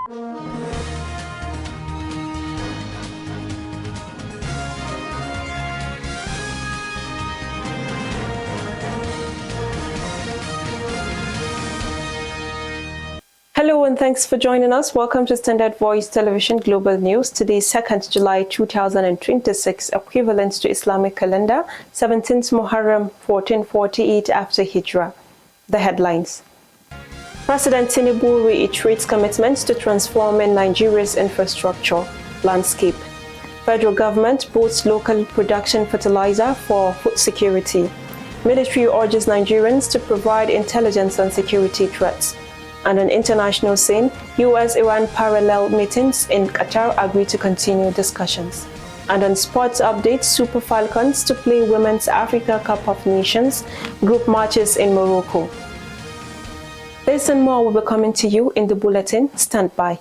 Hello and thanks for joining us. Welcome to Standard Voice Television Global News. Today, 2nd July 2026, equivalent to Islamic calendar, 17th Muharram 1448 after Hijrah. The headlines. President Tinubu reiterates commitments to transforming Nigeria's infrastructure landscape. Federal government boosts local production fertilizer for food security. Military urges Nigerians to provide intelligence on security threats. And on international scene, US-Iran parallel meetings in Qatar agree to continue discussions. And on sports updates, Super Falcons to play Women's Africa Cup of Nations group matches in Morocco. This and more will be coming to you in the bulletin. Stand by.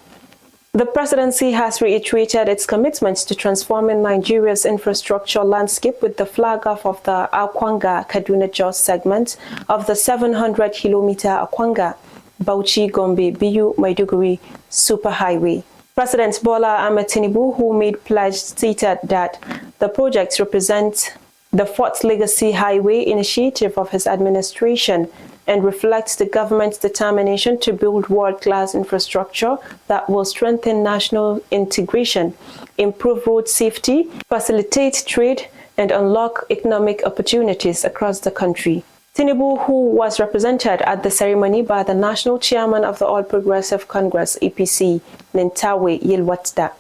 The presidency has reiterated its commitment to transforming Nigeria's infrastructure landscape with the flag off of the Akwanga-Kaduna-Jos segment of the 700-kilometer Akwanga Bauchi-Gombe-Biu-Maiduguri Superhighway. President Bola Ahmed Tinubu, who made pledge, stated that the projects represent the fourth legacy highway initiative of his administration and reflects the government's determination to build world-class infrastructure that will strengthen national integration, improve road safety, facilitate trade, and unlock economic opportunities across the country. Tinubu, who was represented at the ceremony by the national chairman of the All Progressive Congress, APC, Nintawe Yilwatda,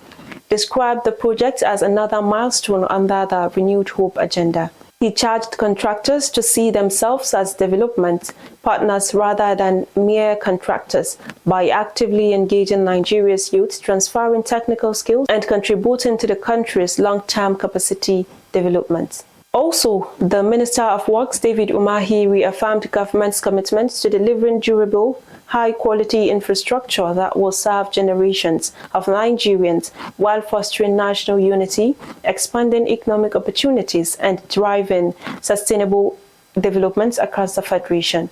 described the project as another milestone under the Renewed Hope agenda. He charged contractors to see themselves as development partners rather than mere contractors by actively engaging Nigeria's youth, transferring technical skills, and contributing to the country's long-term capacity development. Also, the Minister of Works, David Umahi, reaffirmed government's commitment to delivering durable, high-quality infrastructure that will serve generations of Nigerians while fostering national unity, expanding economic opportunities, and driving sustainable development across the Federation.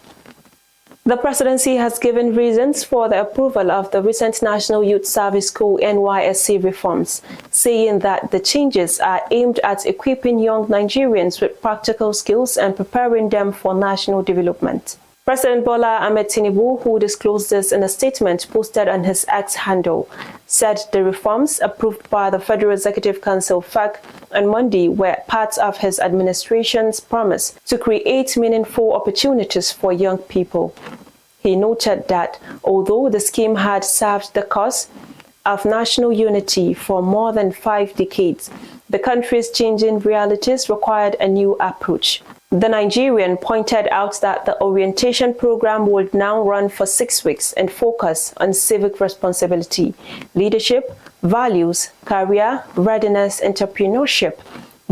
The presidency has given reasons for the approval of the recent National Youth Service Corps NYSC reforms, saying that the changes are aimed at equipping young Nigerians with practical skills and preparing them for national development. President Bola Ahmed Tinubu, who disclosed this in a statement posted on his X handle, said the reforms approved by the Federal Executive Council (FEC) on Monday were part of his administration's promise to create meaningful opportunities for young people. He noted that although the scheme had served the cause of national unity for more than 5 decades, the country's changing realities required a new approach. The Nigerian pointed out that the orientation program would now run for 6 weeks and focus on civic responsibility, leadership, values, career, readiness, entrepreneurship,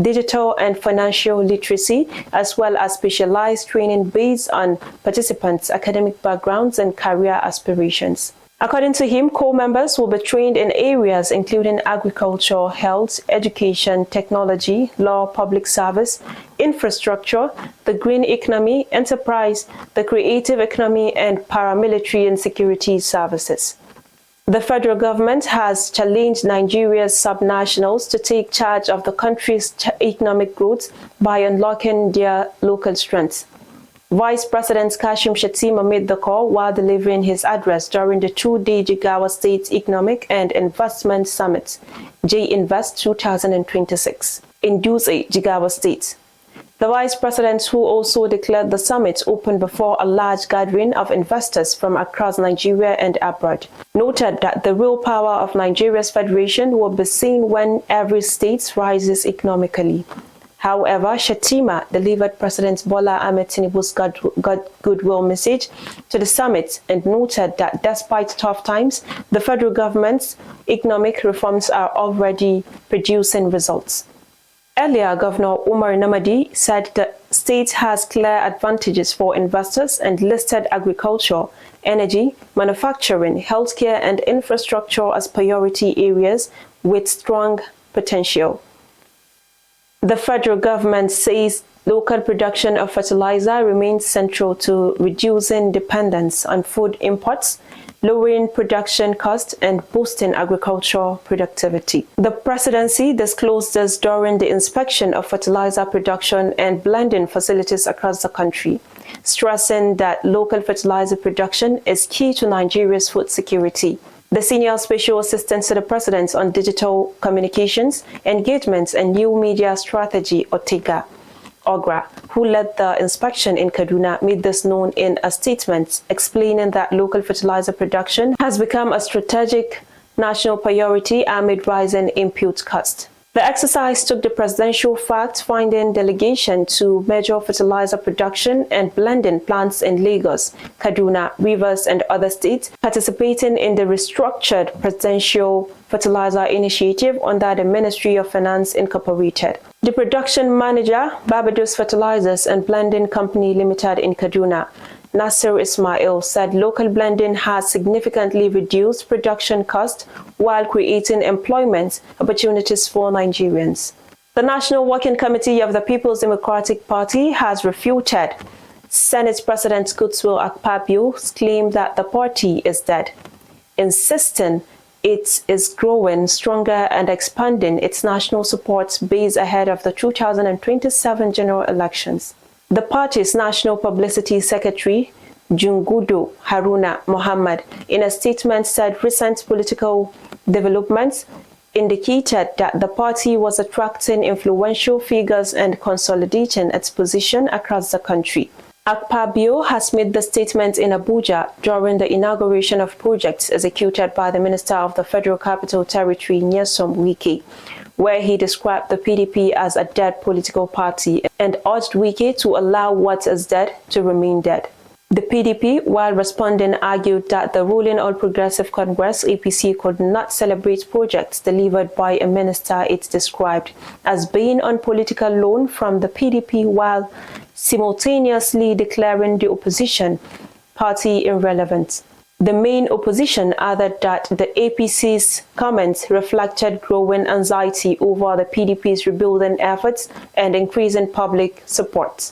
digital and financial literacy, as well as specialized training based on participants' academic backgrounds and career aspirations. According to him, corps members will be trained in areas including agriculture, health, education, technology, law, public service, infrastructure, the green economy, enterprise, the creative economy, and paramilitary and security services. The federal government has challenged Nigeria's subnationals to take charge of the country's economic growth by unlocking their local strengths. Vice President Kashim Shettima made the call while delivering his address during the 2-day Jigawa State Economic and Investment Summit, J-Invest 2026, in Dutse, Jigawa State. The Vice President, who also declared the summit open before a large gathering of investors from across Nigeria and abroad, noted that the real power of Nigeria's federation will be seen when every state rises economically. However, Shettima delivered President Bola Ahmed Tinubu's goodwill message to the summit and noted that despite tough times, the federal government's economic reforms are already producing results. Earlier, Governor Umar Namadi said the state has clear advantages for investors and listed agriculture, energy, manufacturing, healthcare, and infrastructure as priority areas with strong potential. The federal government says local production of fertilizer remains central to reducing dependence on food imports, lowering production costs and boosting agricultural productivity. The presidency disclosed this during the inspection of fertilizer production and blending facilities across the country, stressing that local fertilizer production is key to Nigeria's food security. The Senior Special Assistant to the President on Digital Communications, Engagements and New Media Strategy, Ogra, who led the inspection in Kaduna, made this known in a statement explaining that local fertilizer production has become a strategic national priority amid rising input costs. The exercise took the presidential fact-finding delegation to major fertilizer production and blending plants in Lagos, Kaduna, Rivers, and other states participating in the restructured Presidential Fertilizer Initiative under the Ministry of Finance Incorporated. The production manager, Barbados Fertilizers and Blending Company Limited in Kaduna, Nasser Ismail, said local blending has significantly reduced production costs while creating employment opportunities for Nigerians. The National Working Committee of the People's Democratic Party has refuted Senate President Godswill Akpabio's claim that the party is dead, insisting it is growing stronger and expanding its national support base ahead of the 2027 general elections. The party's National Publicity Secretary, Jungudu Haruna Mohammed, in a statement said recent political developments indicated that the party was attracting influential figures and consolidating its position across the country. Akpabio has made the statement in Abuja during the inauguration of projects executed by the Minister of the Federal Capital Territory, Nyesom Wike, where he described the PDP as a dead political party and urged Wike to allow what is dead to remain dead. The PDP, while responding, argued that the ruling All Progressive Congress (APC) could not celebrate projects delivered by a minister it described as being on political loan from the PDP, while simultaneously declaring the opposition party irrelevant. The main opposition added that the APC's comments reflected growing anxiety over the PDP's rebuilding efforts and increasing public support.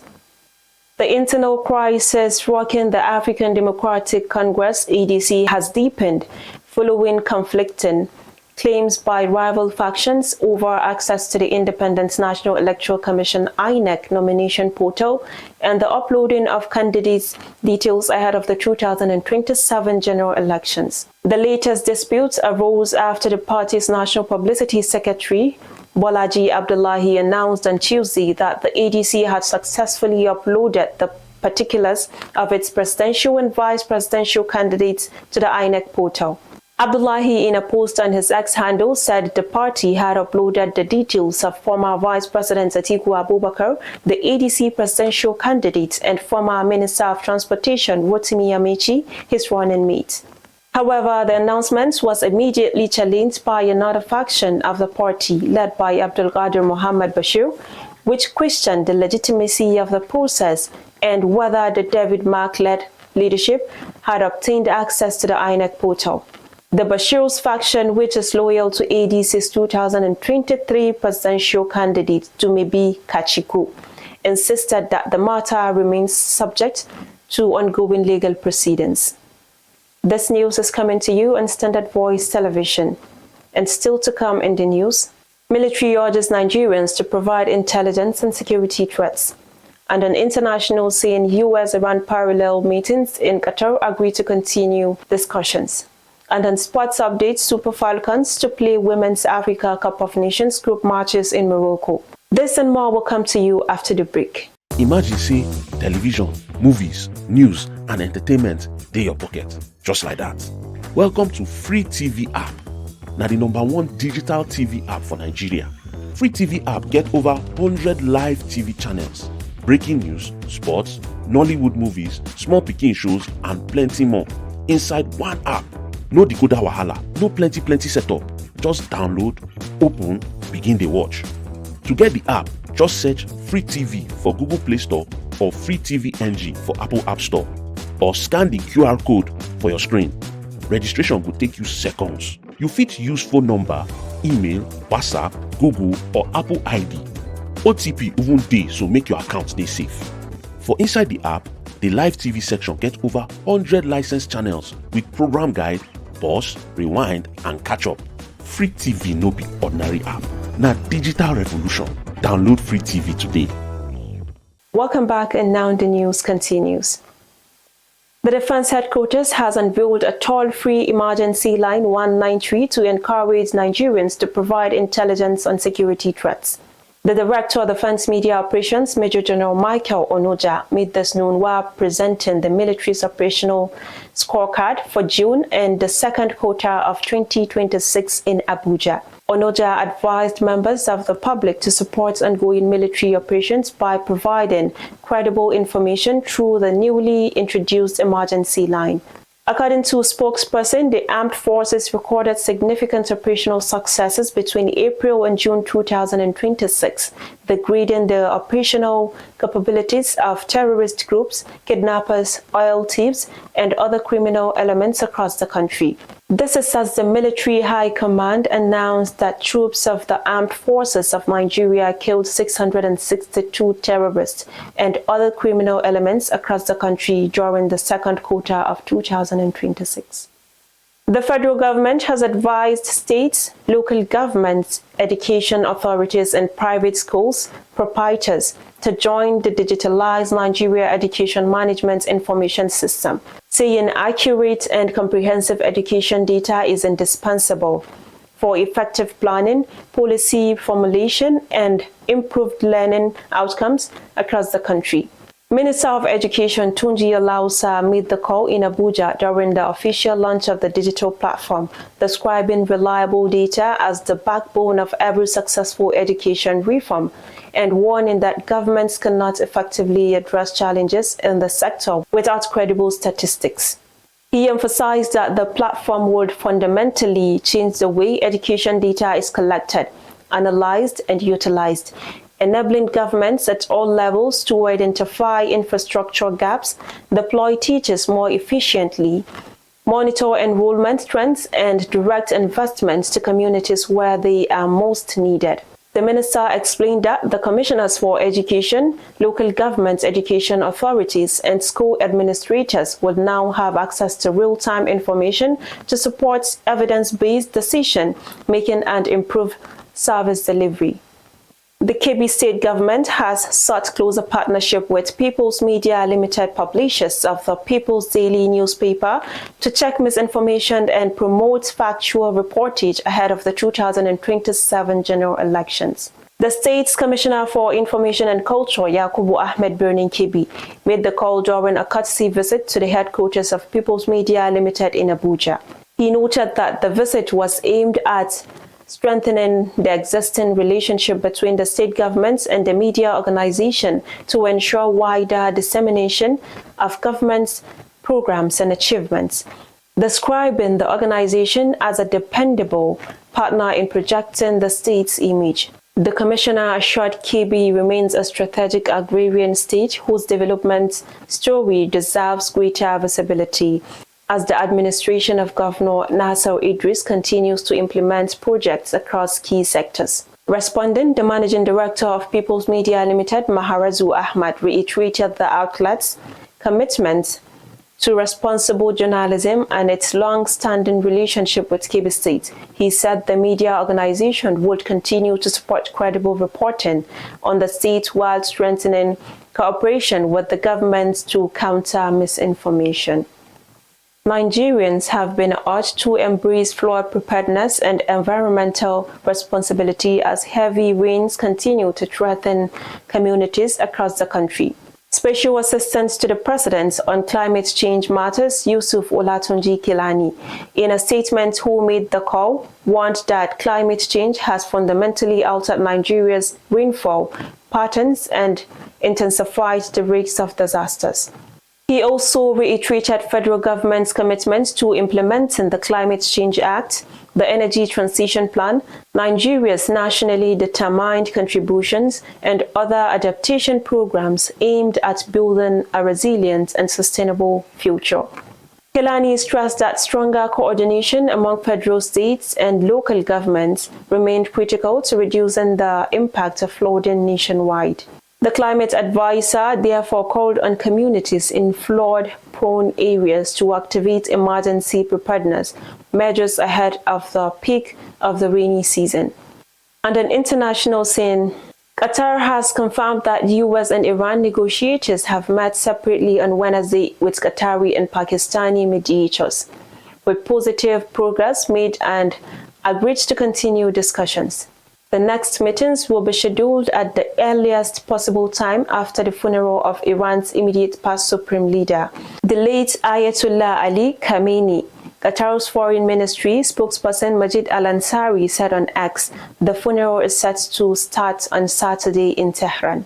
The internal crisis rocking the African Democratic Congress (ADC) has deepened following conflicting claims by rival factions over access to the Independent National Electoral Commission (INEC) nomination portal and the uploading of candidates' details ahead of the 2027 general elections. The latest disputes arose after the party's National Publicity Secretary, Bolaji Abdullahi, announced on Tuesday that the ADC had successfully uploaded the particulars of its presidential and vice presidential candidates to the INEC portal. Abdullahi, in a post on his X handle, said the party had uploaded the details of former Vice President Atiku Abubakar, the ADC presidential candidate, and former Minister of Transportation Rotimi Amechi, his running mate. However, the announcement was immediately challenged by another faction of the party, led by Abdulkadir Mohammed Bashir, which questioned the legitimacy of the process and whether the David Mark-led leadership had obtained access to the INEC portal. The Bashir's faction, which is loyal to ADC's 2023 presidential candidate Dumebi Kachiku, insisted that the matter remains subject to ongoing legal proceedings. This news is coming to you on Standard Voice Television. And still to come in the news, military urges Nigerians to provide intelligence and security threats. And an international scene, US-Iran parallel meetings in Qatar agree to continue discussions. And on sports updates, Super Falcons to play Women's Africa Cup of Nations group matches in Morocco. This and more will come to you after the break. Imagine say television, movies, news and entertainment dey your pocket, just like that. Welcome to Free TV app. Now the #1 digital TV app for Nigeria. Free TV app get over 100 live TV channels, breaking news, sports, Nollywood movies, small pikin shows and plenty more inside one app. No decoder wahala, no plenty setup. Just download, open, begin the watch. To get the app, just search Free TV for Google Play Store or Free TV NG for Apple App Store, or scan the QR code for your screen. Registration will take you seconds. You fit use phone number, email, WhatsApp, Google or Apple ID. OTP even dey, so make your account stay safe. For inside the app, The live TV section gets over 100 licensed channels with program guide, pause, rewind, and catch up. Free TV no be ordinary app. Now digital revolution. Download Free TV today. Welcome back, and now the news continues. The Defense Headquarters has unveiled a toll-free emergency line 193 to encourage Nigerians to provide intelligence on security threats. The Director of Defense Media Operations, Major General Michael Onoja, made this known while presenting the military's operational scorecard for June and the second quarter of 2026 in Abuja. Onoja advised members of the public to support ongoing military operations by providing credible information through the newly introduced emergency line. According to a spokesperson, the armed forces recorded significant operational successes between April and June 2026, degrading the operational capabilities of terrorist groups, kidnappers, oil thieves, and other criminal elements across the country. This is as the military high command announced that troops of the armed forces of Nigeria killed 662 terrorists and other criminal elements across the country during the second quarter of 2026. The federal government has advised states, local governments, education authorities, and private schools proprietors to join the digitalized Nigeria Education Management Information System, saying accurate and comprehensive education data is indispensable for effective planning, policy formulation, and improved learning outcomes across the country. Minister of Education Tunji Alausa made the call in Abuja during the official launch of the digital platform, describing reliable data as the backbone of every successful education reform, and warning that governments cannot effectively address challenges in the sector without credible statistics. He emphasized that the platform would fundamentally change the way education data is collected, analyzed, and utilized, enabling governments at all levels to identify infrastructure gaps, deploy teachers more efficiently, monitor enrollment trends, and direct investments to communities where they are most needed. The minister explained that the commissioners for education, local government education authorities, and school administrators will now have access to real-time information to support evidence-based decision-making and improve service delivery. The Kebbi State government has sought closer partnership with People's Media Limited, publishers of the People's Daily newspaper, to check misinformation and promote factual reportage ahead of the 2027 general elections. The state's Commissioner for Information and Culture, Yakubu Ahmed Birnin Kebbi, made the call during a courtesy visit to the headquarters of People's Media Limited in Abuja. He noted that the visit was aimed at strengthening the existing relationship between the state governments and the media organization to ensure wider dissemination of government's programs and achievements, describing the organization as a dependable partner in projecting the state's image. The commissioner assured Kebbi remains a strategic agrarian state whose development story deserves greater visibility, as the administration of Governor Nasser Idris continues to implement projects across key sectors. Responding, the Managing Director of People's Media Limited, Maharazu Ahmad, reiterated the outlet's commitment to responsible journalism and its long-standing relationship with Kebbi State. He said the media organization would continue to support credible reporting on the state while strengthening cooperation with the government to counter misinformation. Nigerians have been urged to embrace flood preparedness and environmental responsibility as heavy rains continue to threaten communities across the country. Special Assistant to the President on Climate Change Matters, Yusuf Olatunji Kilani, in a statement who made the call, warned that climate change has fundamentally altered Nigeria's rainfall patterns and intensified the risks of disasters. He also reiterated federal government's commitment to implementing the Climate Change Act, the Energy Transition Plan, Nigeria's nationally determined contributions, and other adaptation programs aimed at building a resilient and sustainable future. Kelani stressed that stronger coordination among federal, states, and local governments remained critical to reducing the impact of flooding nationwide. The climate advisor therefore called on communities in flood-prone areas to activate emergency preparedness measures ahead of the peak of the rainy season. And an international scene, Qatar has confirmed that US and Iran negotiators have met separately on Wednesday with Qatari and Pakistani mediators, with positive progress made and agreed to continue discussions. The next meetings will be scheduled at the earliest possible time after the funeral of Iran's immediate past supreme leader, the late Ayatollah Ali Khamenei. Qatar's foreign ministry spokesperson Majid Al-Ansari said on X, the funeral is set to start on Saturday in Tehran.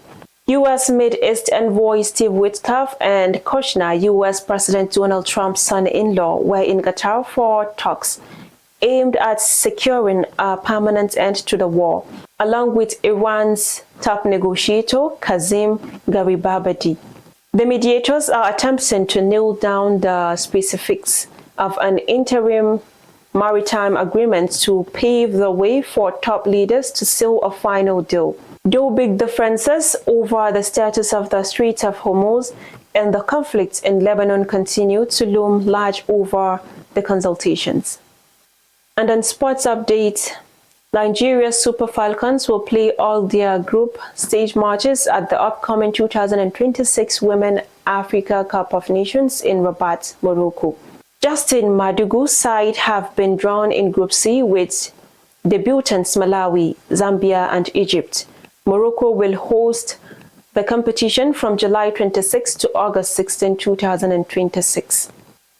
U.S. Middle East envoy Steve Witkoff and Kushner, U.S. President Donald Trump's son-in-law, were in Qatar for talks aimed at securing a permanent end to the war, along with Iran's top negotiator, Kazim Garibabadi. The mediators are attempting to nail down the specifics of an interim maritime agreement to pave the way for top leaders to seal a final deal. Though big differences over the status of the Strait of Hormuz and the conflict in Lebanon continue to loom large over the consultations. And on sports update, Nigeria's Super Falcons will play all their group stage matches at the upcoming 2026 Women Africa Cup of Nations in Rabat, Morocco. Justin Madugu's side have been drawn in Group C with debutants Malawi, Zambia and Egypt. Morocco will host the competition from July 26 to August 16, 2026.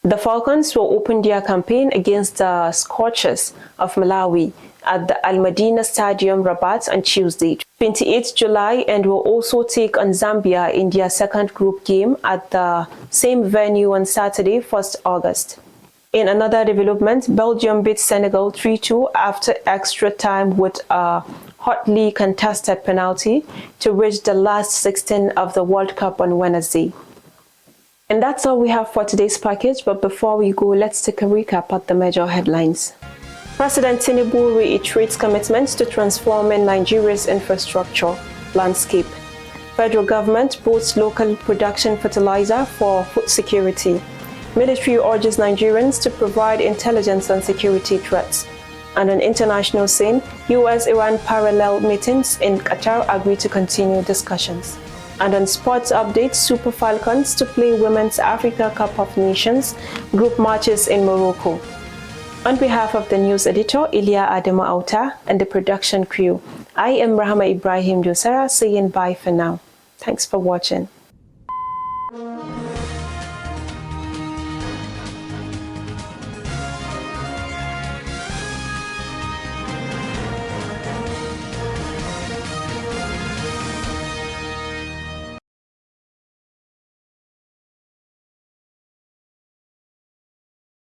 The Falcons will open their campaign against the Scorchers of Malawi at the Al Madina Stadium, Rabat on Tuesday, 28 July, and will also take on Zambia in their second group game at the same venue on Saturday, 1st August. In another development, Belgium beat Senegal 3-2 after extra time with a hotly contested penalty to reach the last 16 of the World Cup on Wednesday. And that's all we have for today's package, but before we go, let's take a recap at the major headlines. President Tinubu reiterates commitments to transforming Nigeria's infrastructure landscape. Federal government boosts local production fertilizer for food security. Military urges Nigerians to provide intelligence on security threats. And on international scene, US-Iran parallel meetings in Qatar agree to continue discussions. And on sports updates, Super Falcons to play Women's Africa Cup of Nations group matches in Morocco. On behalf of the news editor, Ilya Adama Auta, and the production crew, I am Rahma Ibrahim Dosara saying bye for now. Thanks for watching.